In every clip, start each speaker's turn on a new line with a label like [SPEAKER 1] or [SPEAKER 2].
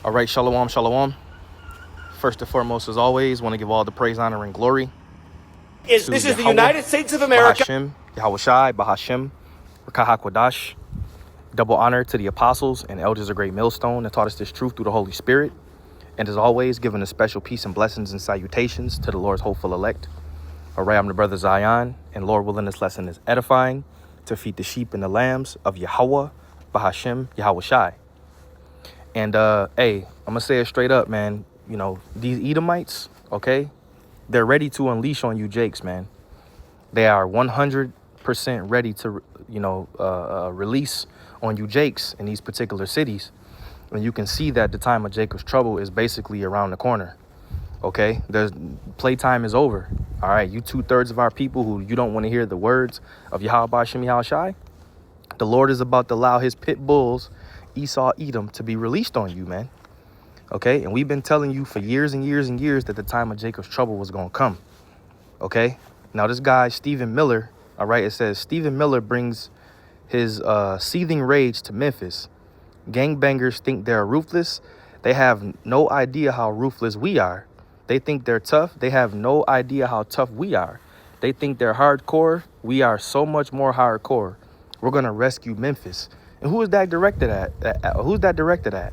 [SPEAKER 1] All right, shalom, shalom. First and foremost, as always, want to give all the praise, honor, and glory
[SPEAKER 2] This is the United States of America.
[SPEAKER 1] BAHASHAM, YAHAWASHI, BAHASHAM, QADASH. Double honor to the apostles and elders of Great Millstone that taught us this truth through the Holy Spirit. And as always, giving a special peace and blessings and salutations to the Lord's hopeful elect. All right, I'm the brother Zayan, and Lord willing, this lesson is edifying to feed the sheep and the lambs of YAHAWAH, BAHASHAM, YAHAWASHI. And hey, I'm gonna say it straight up, man. You know, these Edomites, okay, they're ready to unleash on you Jakes, man. They are 100% ready to, release on you Jakes in these particular cities. And you can see that the time of Jacob's trouble is basically around the corner. Okay, playtime is over. All right, you 2/3 of our people who you don't want to hear the words of Yahawah, BAHASHAM, YAHAWASHI, the Lord is about to allow his pit bulls, Esau, Edom, to be released on you, man. Okay, and we've been telling you for years and years and years that the time of Jacob's trouble was going to come. Okay, now this guy, Stephen Miller, all right, it says Stephen Miller brings his seething rage to Memphis. Gangbangers think they're ruthless. They have no idea how ruthless we are. They think they're tough. They have no idea how tough we are. They think they're hardcore. We are so much more hardcore. We're going to rescue Memphis. And who is that directed at? Who's that directed at?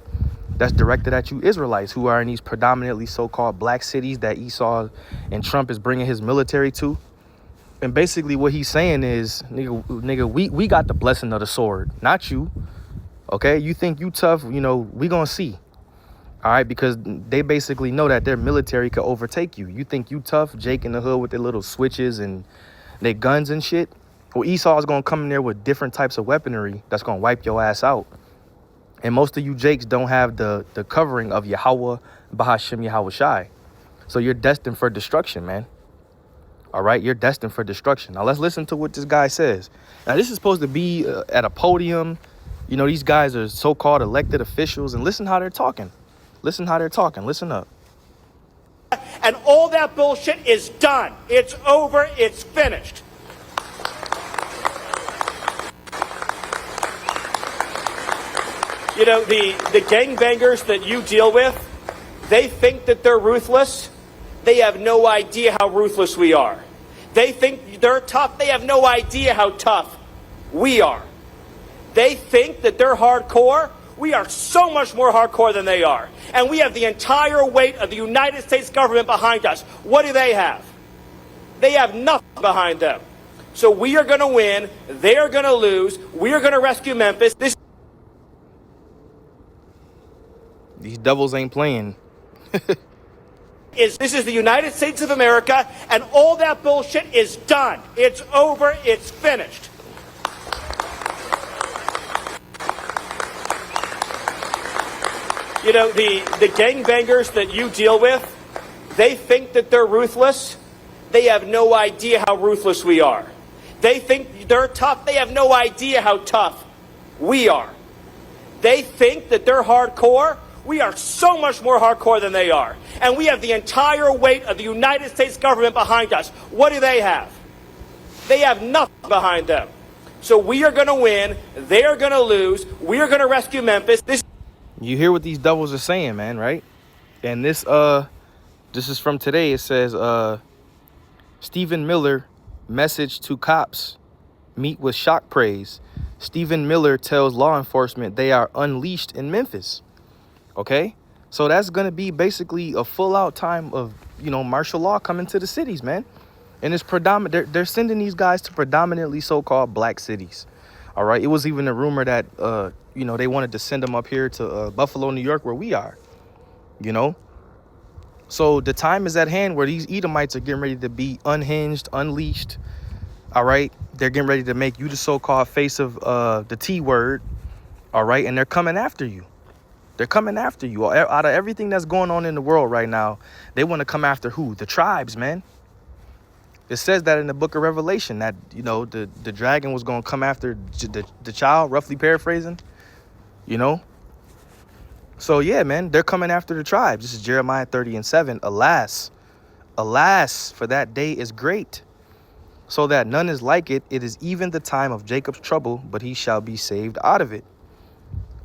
[SPEAKER 1] That's directed at you Israelites who are in these predominantly so-called black cities that Esau and Trump is bringing his military to. And basically what he's saying is, nigga, we got the blessing of the sword, not you. Okay, you think you tough, we gonna see. All right, because they basically know that their military could overtake you. You think you tough, Jake in the hood with their little switches and their guns and shit. Well, Esau is gonna come in there with different types of weaponry that's gonna wipe your ass out. And most of you Jakes don't have the covering of YAHAWAH, BAHASHAM, YAHAWASHI. So you're destined for destruction, man. All right, you're destined for destruction. Now let's listen to what this guy says. Now this is supposed to be at a podium. You know, these guys are so-called elected officials, and listen how they're talking. Listen how they're talking. Listen up.
[SPEAKER 2] And all that bullshit is done. It's over. It's finished. You know, the gangbangers that you deal with, they think that they're ruthless. They have no idea how ruthless we are. They think they're tough. They have no idea how tough we are. They think that they're hardcore. We are so much more hardcore than they are. And we have the entire weight of the United States government behind us. What do they have? They have nothing behind them. So we are going to win. They are going to lose. We are going to rescue Memphis.
[SPEAKER 1] These devils ain't playing.
[SPEAKER 2] This is the United States of America, and all that bullshit is done. It's over. It's finished. You know, the gangbangers that you deal with, they think that they're ruthless. They have no idea how ruthless we are. They think they're tough. They have no idea how tough we are. They think that they're hardcore. We are so much more hardcore than they are. And we have the entire weight of the United States government behind us. What do they have? They have nothing behind them. So we are going to win. They are going to lose. We are going to rescue Memphis.
[SPEAKER 1] You hear what these devils are saying, man, right? And this is from today. It says, Stephen Miller message to cops, meet with shock praise. Stephen Miller tells law enforcement they are unleashed in Memphis. Okay, so that's going to be basically a full out time of, martial law coming to the cities, man. And it's predominant. They're sending these guys to predominantly so-called black cities. All right. It was even a rumor that, they wanted to send them up here to Buffalo, New York, where we are, So the time is at hand where these Edomites are getting ready to be unhinged, unleashed. All right. They're getting ready to make you the so-called face of the T word. All right. And they're coming after you. They're coming after you. Out of everything that's going on in the world right now, they want to come after who? The tribes, man. It says that in the book of Revelation that, the dragon was going to come after the child, roughly paraphrasing, So, yeah, man, they're coming after the tribes. This is Jeremiah 30:7. Alas, for that day is great, so that none is like it. It is even the time of Jacob's trouble, but he shall be saved out of it.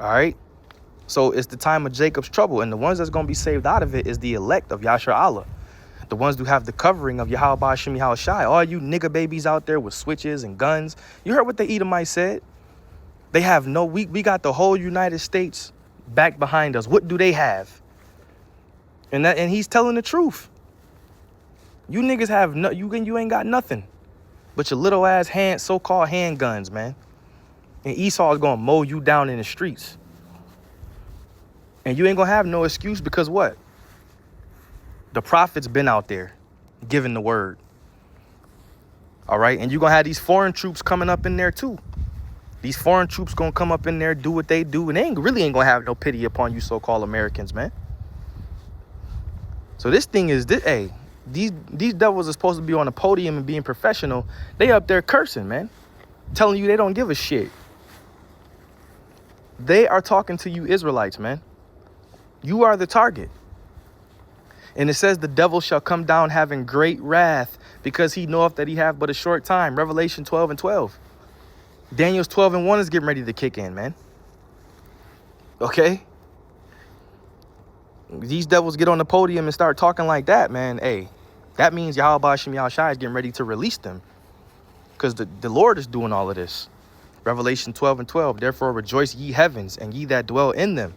[SPEAKER 1] All right. So it's the time of Jacob's trouble. And the ones that's going to be saved out of it is the elect of Yasher Allah. The ones who have the covering of Yahawah BAHASHAM YAHAWASHI. All you nigga babies out there with switches and guns. You heard what the Edomites said? They have no, we got the whole United States back behind us. What do they have? And he's telling the truth. You niggas have no, you ain't got nothing but your little ass so-called handguns, man. And Esau is gonna mow you down in the streets. And you ain't gonna have no excuse because what? The prophet's been out there giving the word. All right, and you're gonna have these foreign troops coming up in there too. These foreign troops gonna come up in there, do what they do, and they really ain't gonna have no pity upon you so-called Americans, man. So this thing is, hey, these devils are supposed to be on the podium and being professional. They up there cursing, man, telling you they don't give a shit. They are talking to you Israelites, man. You are the target. And it says the devil shall come down having great wrath because he knoweth that he have but a short time. Revelation 12:12. Daniel's 12:1 is getting ready to kick in, man. Okay? These devils get on the podium and start talking like that, man. Hey, that means Yahawah BAHASHAM YAHAWASHI is getting ready to release them. Because the Lord is doing all of this. Revelation 12:12. Therefore rejoice ye heavens and ye that dwell in them.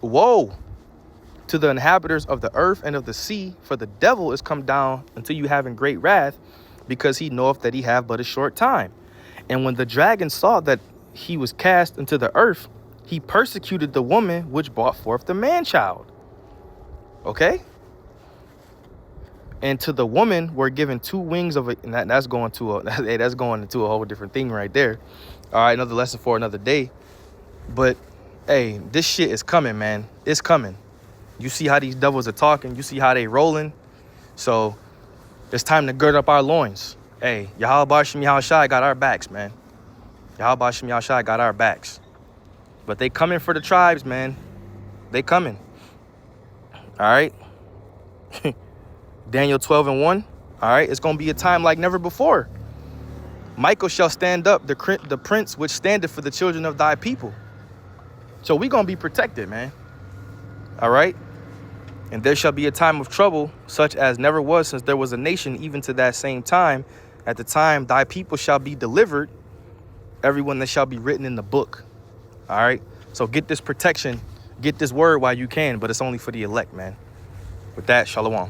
[SPEAKER 1] Woe to the inhabitants of the earth and of the sea, for the devil is come down unto you having great wrath, because he knoweth that he have but a short time. And when the dragon saw that he was cast into the earth, he persecuted the woman which brought forth the man-child. Okay? And to the woman were given 2 wings of it, and that's going into a whole different thing right there. All right, another lesson for another day. But hey, this shit is coming, man. It's coming. You see how these devils are talking. You see how they rolling. So it's time to gird up our loins. Hey, Yahawah BAHASHAM YAHAWASHI got our backs, man. Yahawah BAHASHAM YAHAWASHI got our backs. But they coming for the tribes, man. They coming. All right. Daniel 12:1. All right. It's going to be a time like never before. Michael shall stand up, the prince which standeth for the children of thy people. So we going to be protected, man. All right. And there shall be a time of trouble, such as never was since there was a nation, even to that same time. At the time thy people shall be delivered, everyone that shall be written in the book. All right. So get this protection, get this word while you can, but it's only for the elect, man. With that, shalom.